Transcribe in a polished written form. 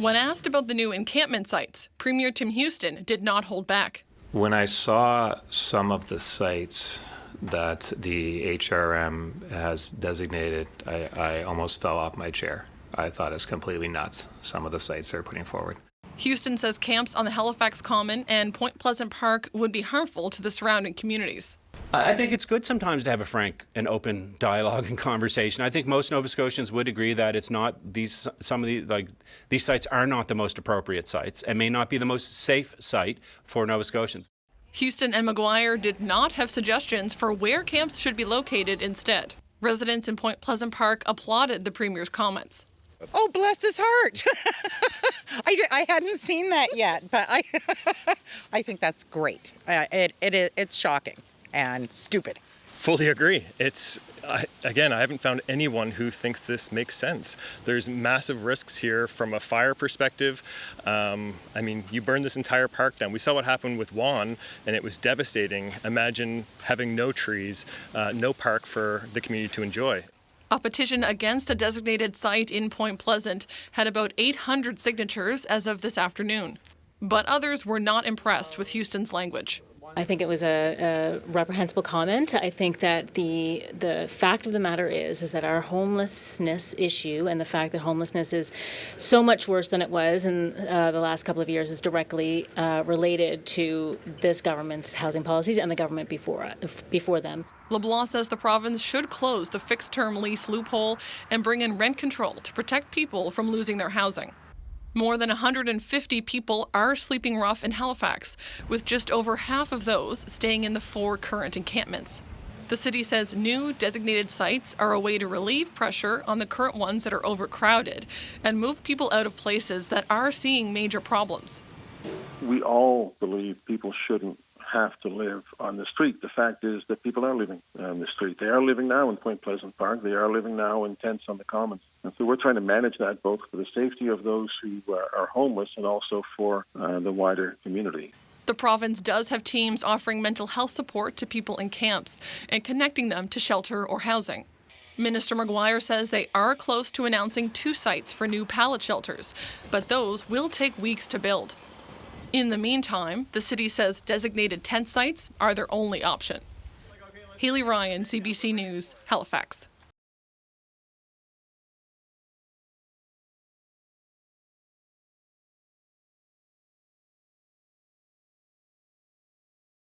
When asked about the new encampment sites, Premier Tim Houston did not hold back. When I saw some of the sites that the HRM has designated, I almost fell off my chair. I thought it's completely nuts, some of the sites they're putting forward. Houston says camps on the Halifax Common and Point Pleasant Park would be harmful to the surrounding communities. I think it's good sometimes to have a frank and open dialogue and conversation. I think most Nova Scotians would agree that it's not these sites are not the most appropriate sites and may not be the most safe site for Nova Scotians. Houston and Maguire did not have suggestions for where camps should be located instead. Residents in Point Pleasant Park applauded the Premier's comments. Oh, bless his heart. I hadn't seen that yet, but I think that's great. It's shocking and stupid. Fully agree. Again, I haven't found anyone who thinks this makes sense. There's massive risks here from a fire perspective. You burn this entire park down. We saw what happened with Juan, and it was devastating. Imagine having no trees, no park for the community to enjoy. A petition against a designated site in Point Pleasant had about 800 signatures as of this afternoon. But others were not impressed with Houston's language. I think it was a reprehensible comment. I think that the fact of the matter is that our homelessness issue and the fact that homelessness is so much worse than it was in the last couple of years is directly related to this government's housing policies and the government before them. LeBlanc says the province should close the fixed-term lease loophole and bring in rent control to protect people from losing their housing. More than 150 people are sleeping rough in Halifax, with just over half of those staying in the 4 current encampments. The city says new designated sites are a way to relieve pressure on the current ones that are overcrowded and move people out of places that are seeing major problems. We all believe people shouldn't have to live on the street. The fact is that people are living on the street. They are living now in Point Pleasant Park. They are living now in tents on the commons. And so we're trying to manage that both for the safety of those who are homeless and also for the wider community. The province does have teams offering mental health support to people in camps and connecting them to shelter or housing. Minister Maguire says they are close to announcing 2 sites for new pallet shelters, but those will take weeks to build. In the meantime, the city says designated tent sites are their only option. Haley Ryan, CBC News, Halifax.